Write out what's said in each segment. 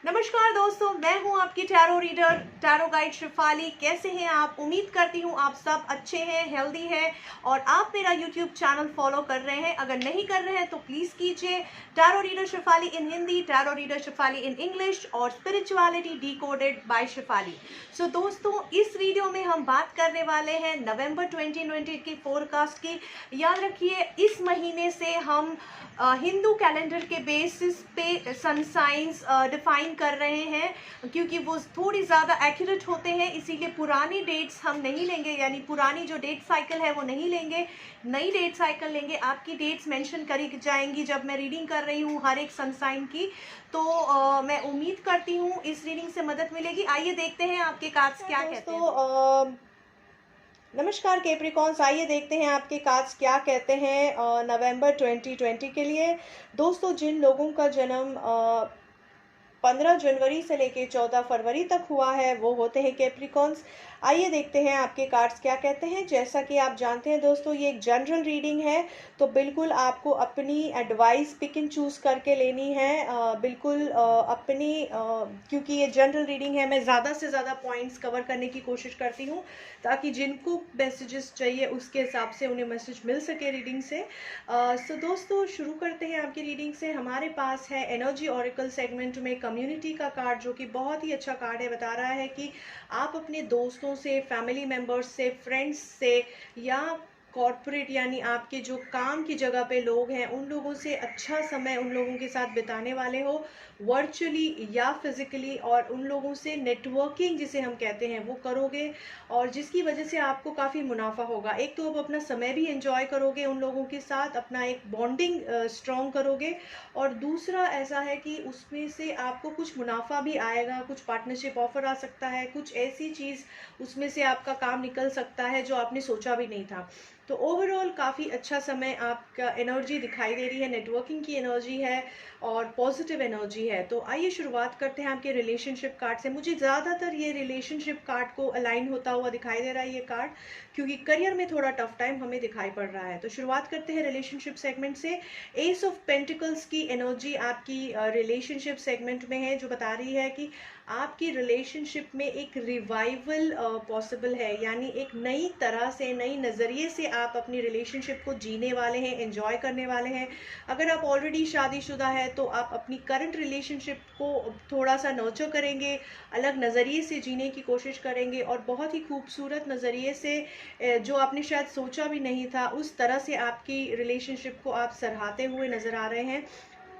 नमस्कार दोस्तों, मैं हूं आपकी tarot reader, tarot guide Shifali. कैसे हैं आप? उम्मीद करती हूं आप सब अच्छे हैं, हेल्दी हैं और आप मेरा यूट्यूब चैनल फॉलो कर रहे हैं। अगर नहीं कर रहे हैं तो प्लीज़ कीजिए। Tarot reader Shifali in Hindi, tarot reader Shifali in English और spirituality decoded by Shifali. So दोस्तों, इस वीडियो में हम बात करने वाले हैं नवंबर 2020 की फोरकास्ट की। याद रखिए, इस महीने से हम हिंदू कैलेंडर के बेसिस पे सन साइंस डिफाइन कर रहे हैं, क्योंकि वो थोड़ी ज़्यादा एक्यूरेट होते हैं। इसीलिए पुरानी डेट्स हम नहीं लेंगे, यानी पुरानी जो डेट साइकिल है वो नहीं लेंगे, नई डेट साइकिल लेंगे। आपकी डेट्स मेंशन करी जाएंगी जब मैं रीडिंग कर रही हूँ हर एक सन साइन की। तो मैं उम्मीद करती हूँ इस रीडिंग से मदद मिलेगी। आइए देखते हैं आपके कार्ड्स क्या कहते हैं। नमस्कार कैप्रिकॉन्स, आइए देखते हैं आपके कार्ड्स क्या कहते हैं नवंबर 2020 के लिए। दोस्तों, जिन लोगों का जन्म 15 जनवरी से लेके 14 फरवरी तक हुआ है वो होते हैं कैप्रिकॉन्स। आइए देखते हैं आपके कार्ड्स क्या कहते हैं। जैसा कि आप जानते हैं दोस्तों, ये एक जनरल रीडिंग है, तो बिल्कुल आपको अपनी एडवाइस पिक एंड चूज करके लेनी है। बिल्कुल अपनी क्योंकि ये जनरल रीडिंग है, मैं ज़्यादा से ज़्यादा पॉइंट्स कवर करने की कोशिश करती हूँ ताकि जिनको मैसेजेस चाहिए उसके हिसाब से उन्हें मैसेज मिल सके रीडिंग से। सो दोस्तों, शुरू करते हैं आपकी रीडिंग से। हमारे पास है एनर्जी ऑरेकल सेगमेंट में कम्युनिटी का कार्ड, जो कि बहुत ही अच्छा कार्ड है। बता रहा है कि आप अपने दोस्तों से, फैमिली मेम्बर्स से, फ्रेंड्स से या कॉर्पोरेट यानी आपके जो काम की जगह पे लोग हैं उन लोगों से अच्छा समय उन लोगों के साथ बिताने वाले हो, वर्चुअली या फिजिकली। और उन लोगों से नेटवर्किंग जिसे हम कहते हैं वो करोगे, और जिसकी वजह से आपको काफ़ी मुनाफा होगा। एक तो आप अपना समय भी एंजॉय करोगे उन लोगों के साथ, अपना एक बॉन्डिंग स्ट्रॉन्ग करोगे, और दूसरा ऐसा है कि उसमें से आपको कुछ मुनाफा भी आएगा, कुछ पार्टनरशिप ऑफर आ सकता है, कुछ ऐसी चीज़ उसमें से आपका काम निकल सकता है जो आपने सोचा भी नहीं था। तो ओवरऑल काफ़ी अच्छा समय आपका एनर्जी दिखाई दे रही है, नेटवर्किंग की एनर्जी है और पॉजिटिव एनर्जी है। तो आइए शुरुआत करते हैं आपके रिलेशनशिप कार्ड से। मुझे ज़्यादातर ये रिलेशनशिप कार्ड को अलाइन होता हुआ दिखाई दे रहा है ये कार्ड, क्योंकि करियर में थोड़ा टफ टाइम हमें दिखाई पड़ रहा है। तो शुरुआत करते हैं रिलेशनशिप सेगमेंट से। एस ऑफ पेंटिकल्स की एनर्जी आपकी रिलेशनशिप सेगमेंट में है, जो बता रही है कि आपकी रिलेशनशिप में एक रिवाइवल पॉसिबल है, यानी एक नई तरह से, नई नज़रिए से आप अपनी रिलेशनशिप को जीने वाले हैं, एंजॉय करने वाले हैं। अगर आप ऑलरेडी शादीशुदा है तो आप अपनी करंट रिलेशनशिप को थोड़ा सा नर्चर करेंगे, अलग नज़रिए से जीने की कोशिश करेंगे, और बहुत ही खूबसूरत नज़रिए से जो आपने शायद सोचा भी नहीं था उस तरह से आपकी रिलेशनशिप को आप सराहते हुए नज़र आ रहे हैं।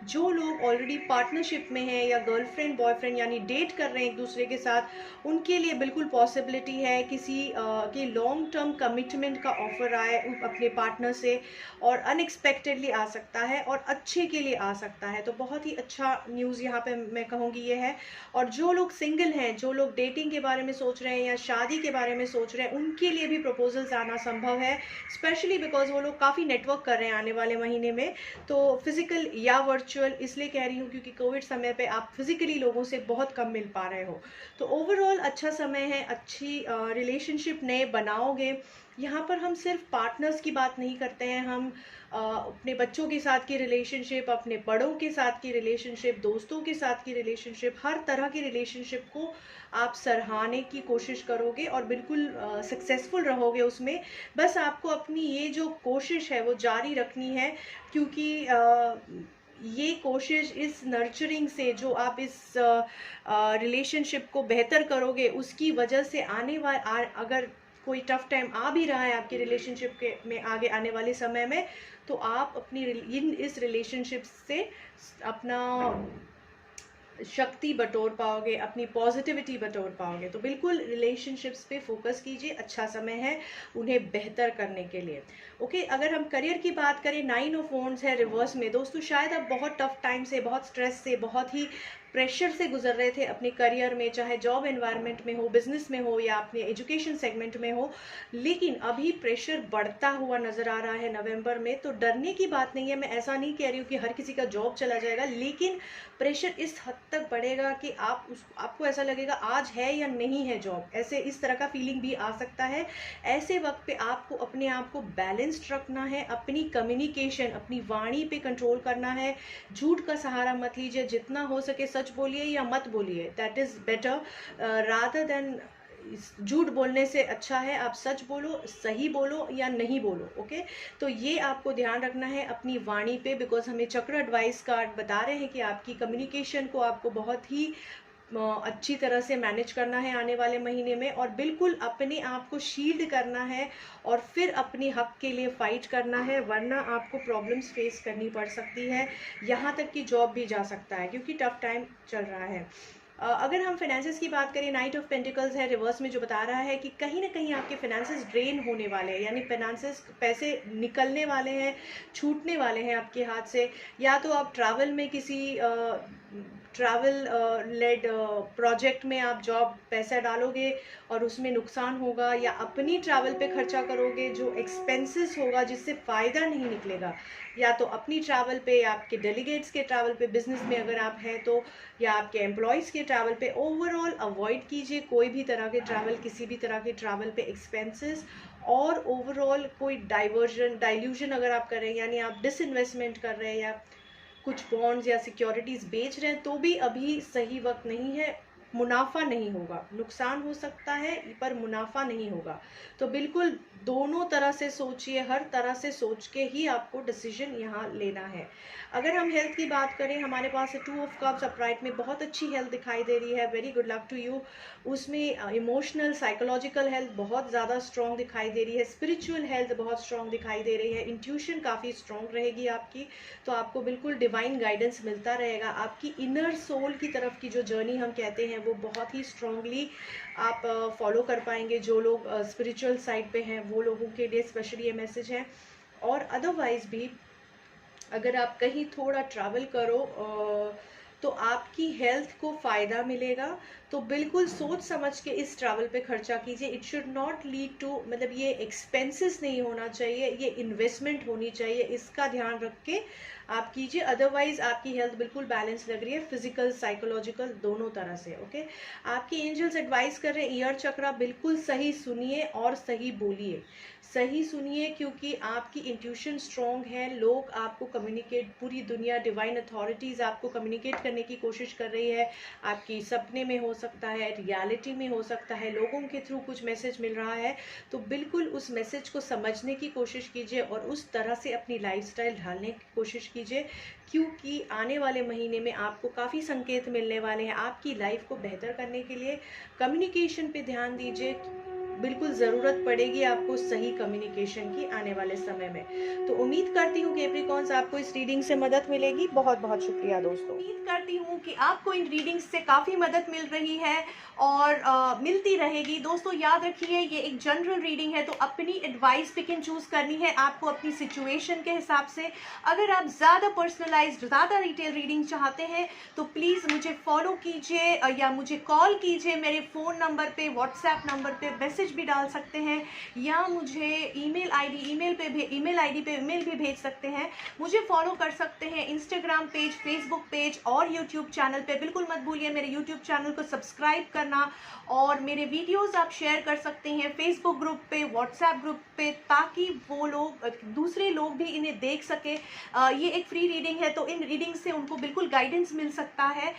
जो लोग ऑलरेडी पार्टनरशिप में हैं या गर्लफ्रेंड बॉयफ्रेंड यानी डेट कर रहे हैं एक दूसरे के साथ, उनके लिए बिल्कुल पॉसिबिलिटी है किसी की लॉन्ग टर्म कमिटमेंट का ऑफर आए अपने पार्टनर से, और अनएक्सपेक्टेडली आ सकता है और अच्छे के लिए आ सकता है। तो बहुत ही अच्छा न्यूज़ यहाँ पे मैं कहूँगी ये है। और जो लोग सिंगल हैं, जो लोग डेटिंग के बारे में सोच रहे हैं या शादी के बारे में सोच रहे हैं, उनके लिए भी प्रपोजल्स आना संभव है, स्पेशली बिकॉज वो लोग काफ़ी नेटवर्क कर रहे हैं आने वाले महीने में। तो फिजिकल या वर्चुअल इसलिए कह रही हूँ क्योंकि कोविड समय पे आप फिजिकली लोगों से बहुत कम मिल पा रहे हो। तो ओवरऑल अच्छा समय है, अच्छी रिलेशनशिप नए बनाओगे। यहाँ पर हम सिर्फ पार्टनर्स की बात नहीं करते हैं, हम अपने बच्चों के साथ की रिलेशनशिप, अपने बड़ों के साथ की रिलेशनशिप, दोस्तों के साथ की रिलेशनशिप, हर तरह की रिलेशनशिप को आप सराहने की कोशिश करोगे और बिल्कुल सक्सेसफुल रहोगे उसमें। बस आपको अपनी ये जो कोशिश है वो जारी रखनी है, क्योंकि ये कोशिश इस नर्चरिंग से जो आप इस रिलेशनशिप को बेहतर करोगे उसकी वजह से अगर कोई टफ टाइम आ भी रहा है आपकी रिलेशनशिप के में आगे आने वाले समय में, तो आप अपनी इस रिलेशनशिप से अपना शक्ति बटोर पाओगे, अपनी पॉजिटिविटी बटोर पाओगे। तो बिल्कुल रिलेशनशिप्स पे फोकस कीजिए, अच्छा समय है उन्हें बेहतर करने के लिए। ओके, अगर हम करियर की बात करें, 9 ऑफ वॉन्ड्स है रिवर्स में। दोस्तों, शायद आप बहुत टफ टाइम से, बहुत स्ट्रेस से, बहुत ही प्रेशर से गुजर रहे थे अपने करियर में, चाहे जॉब एनवायरनमेंट में हो, बिजनेस में हो या अपने एजुकेशन सेगमेंट में हो, लेकिन अभी प्रेशर बढ़ता हुआ नज़र आ रहा है नवंबर में। तो डरने की बात नहीं है, मैं ऐसा नहीं कह रही हूँ कि हर किसी का जॉब चला जाएगा, लेकिन प्रेशर इस हद तक बढ़ेगा कि आपको ऐसा लगेगा आज है या नहीं है जॉब, ऐसे इस तरह का फीलिंग भी आ सकता है। ऐसे वक्त पे आपको अपने आप को बैलेंस्ड रखना है, अपनी कम्युनिकेशन, अपनी वाणी पे कंट्रोल करना है। झूठ का सहारा मत लीजिए, जितना हो सके सच बोलिए या मत बोलिए, that is better rather than झूठ बोलने से अच्छा है आप सच बोलो, सही बोलो या नहीं बोलो। ओके, तो ये आपको ध्यान रखना है अपनी वाणी पे, बिकॉज हमें चक्र एडवाइस कार्ड बता रहे हैं कि आपकी कम्युनिकेशन को आपको बहुत ही अच्छी तरह से मैनेज करना है आने वाले महीने में, और बिल्कुल अपने आप को शील्ड करना है और फिर अपने हक के लिए फाइट करना है, वरना आपको प्रॉब्लम्स फेस करनी पड़ सकती है, यहाँ तक कि जॉब भी जा सकता है, क्योंकि टफ टाइम चल रहा है। अगर हम फाइनेंसेस की बात करें, नाइट ऑफ पेंटिकल्स है रिवर्स में, जो बता रहा है कि कहीं ना कहीं आपके फाइनेंसेस ड्रेन होने वाले हैं, यानी फाइनेंसेस पैसे निकलने वाले हैं, छूटने वाले हैं आपके हाथ से। या तो आप ट्रैवल में किसी ट्रैवल लेड प्रोजेक्ट में आप जॉब पैसा डालोगे और उसमें नुकसान होगा, या अपनी ट्रैवल पे खर्चा करोगे जो एक्सपेंसेस होगा जिससे फ़ायदा नहीं निकलेगा, या तो अपनी ट्रैवल पे या आपके डेलीगेट्स के ट्रैवल पे, बिजनेस में अगर आप हैं तो, या आपके एम्प्लॉयज़ के ट्रैवल पे। ओवरऑल अवॉइड कीजिए कोई भी तरह के ट्रैवल, किसी भी तरह के ट्रैवल पे एक्सपेंसेस, और ओवरऑल कोई डाइल्यूजन अगर आप कर रहे हैं, यानी आप डिसइन्वेस्टमेंट कर रहे हैं या कुछ बॉन्ड्स या सिक्योरिटीज़ बेच रहे हैं, तो भी अभी सही वक्त नहीं है। मुनाफा नहीं होगा, नुकसान हो सकता है पर मुनाफा नहीं होगा। तो बिल्कुल दोनों तरह से सोचिए, हर तरह से सोच के ही आपको डिसीजन यहाँ लेना है। अगर हम हेल्थ की बात करें, हमारे पास 2 ऑफ कप्स अपराइट में बहुत अच्छी हेल्थ दिखाई दे रही है, very good luck to you. उसमें इमोशनल साइकोलॉजिकल हेल्थ बहुत ज़्यादा स्ट्रॉन्ग दिखाई दे रही है, स्पिरिचुअल हेल्थ बहुत स्ट्रॉन्ग दिखाई दे रही है, इंट्यूशन काफ़ी स्ट्रॉन्ग रहेगी आपकी। तो आपको बिल्कुल डिवाइन गाइडेंस मिलता रहेगा, आपकी इनर सोल की तरफ की जो जर्नी हम कहते हैं वो बहुत ही स्ट्रांगली आप फॉलो कर पाएंगे। जो लोग स्पिरिचुअल साइड पे हैं वो लोगों के लिए स्पेशली ये मैसेज है। और अदरवाइज भी अगर आप कहीं थोड़ा ट्रैवल करो तो आपकी हेल्थ को फ़ायदा मिलेगा, तो बिल्कुल सोच समझ के इस ट्रैवल पे खर्चा कीजिए। It should not lead to, मतलब ये एक्सपेंसेस नहीं होना चाहिए, ये इन्वेस्टमेंट होनी चाहिए, इसका ध्यान रख के आप कीजिए। अदरवाइज आपकी हेल्थ बिल्कुल बैलेंस लग रही है, फिजिकल साइकोलॉजिकल दोनों तरह से। ओके, आपकी एंजल्स एडवाइस कर रहे हैं ईयर चक्रा बिल्कुल सही सुनिए और सही बोलिए, सही सुनिए, क्योंकि आपकी इंट्यूशन स्ट्रॉन्ग है, लोग आपको कम्युनिकेट, पूरी दुनिया, डिवाइन अथॉरिटीज़ आपको कम्युनिकेट करने की कोशिश कर रही है। आपकी सपने में हो सकता है, रियलिटी में हो सकता है, लोगों के थ्रू कुछ मैसेज मिल रहा है, तो बिल्कुल उस मैसेज को समझने की कोशिश कीजिए और उस तरह से अपनी लाइफस्टाइल ढालने की कोशिश कीजिए, क्योंकि आने वाले महीने में आपको काफ़ी संकेत मिलने वाले हैं आपकी लाइफ को बेहतर करने के लिए। कम्युनिकेशन पे ध्यान दीजिए, बिल्कुल ज़रूरत पड़ेगी आपको सही कम्युनिकेशन की आने वाले समय में। तो उम्मीद करती हूँ कि कैप्रिकॉन्स आपको इस रीडिंग से मदद मिलेगी। बहुत बहुत शुक्रिया दोस्तों। उम्मीद करती हूँ कि आपको इन रीडिंग्स से काफ़ी मदद मिल रही है और मिलती रहेगी। दोस्तों याद रखिए, ये एक जनरल रीडिंग है, तो अपनी एडवाइस पिक एंड चूज़ करनी है आपको अपनी सिचुएशन के हिसाब से। अगर आप ज़्यादा पर्सनलाइज्ड, ज़्यादा डिटेल रीडिंग चाहते हैं तो प्लीज़ मुझे फॉलो कीजिए या मुझे कॉल कीजिए, मेरे फ़ोन नंबर पे, व्हाट्सएप नंबर पे मैसेज भी डाल सकते हैं, या मुझे ईमेल आईडी पे ईमेल भी भेज सकते हैं। मुझे फॉलो कर सकते हैं इंस्टाग्राम पेज, फेसबुक पेज और यूट्यूब चैनल पे। बिल्कुल मत भूलिए मेरे यूट्यूब चैनल को सब्सक्राइब करना, और मेरे वीडियोस आप शेयर कर सकते हैं फेसबुक ग्रुप पे, व्हाट्सएप ग्रुप पे, ताकि वो लोग, दूसरे लोग भी इन्हें देख सके। ये एक फ्री रीडिंग है, तो इन रीडिंग से उनको बिल्कुल गाइडेंस मिल सकता है।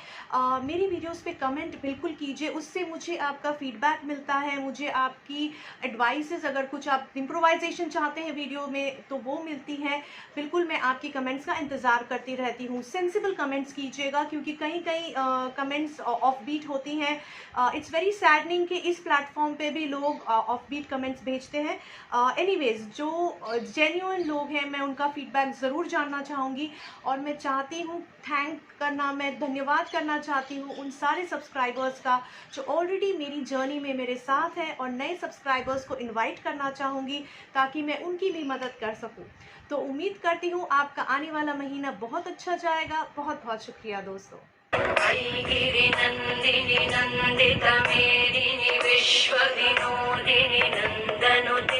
मेरी वीडियोस पे कमेंट बिल्कुल कीजिए, उससे मुझे आपका फीडबैक मिलता है, मुझे आपकी एडवाइसेस, अगर कुछ आप इम्प्रोवाइजेशन चाहते हैं वीडियो में तो वो मिलती है। बिल्कुल मैं आपकी कमेंट्स का इंतज़ार करती रहती हूँ। सेंसिबल कमेंट्स कीजिएगा, क्योंकि कहीं कहीं कमेंट्स ऑफ बीट होती हैं। इट्स वेरी सैडनिंग कि इस प्लेटफॉर्म पे भी लोग ऑफ बीट कमेंट्स भेजते हैं। एनीवेज, जो जेन्युइन लोग हैं मैं उनका फीडबैक ज़रूर जानना चाहूँगी, और मैं चाहती हूँ मैं धन्यवाद करना चाहती हूँ उन सारे सब्सक्राइबर्स का जो ऑलरेडी मेरी जर्नी में मेरे साथ हैं, और नए सब्सक्राइबर्स को इनवाइट करना चाहूँगी ताकि मैं उनकी भी मदद कर सकूँ। तो उम्मीद करती हूँ आपका आने वाला महीना बहुत अच्छा जाएगा। बहुत बहुत शुक्रिया दोस्तों। गिरिनन्दिनि नन्दितमेदिनि विश्वविनोदिनि नन्दनुते।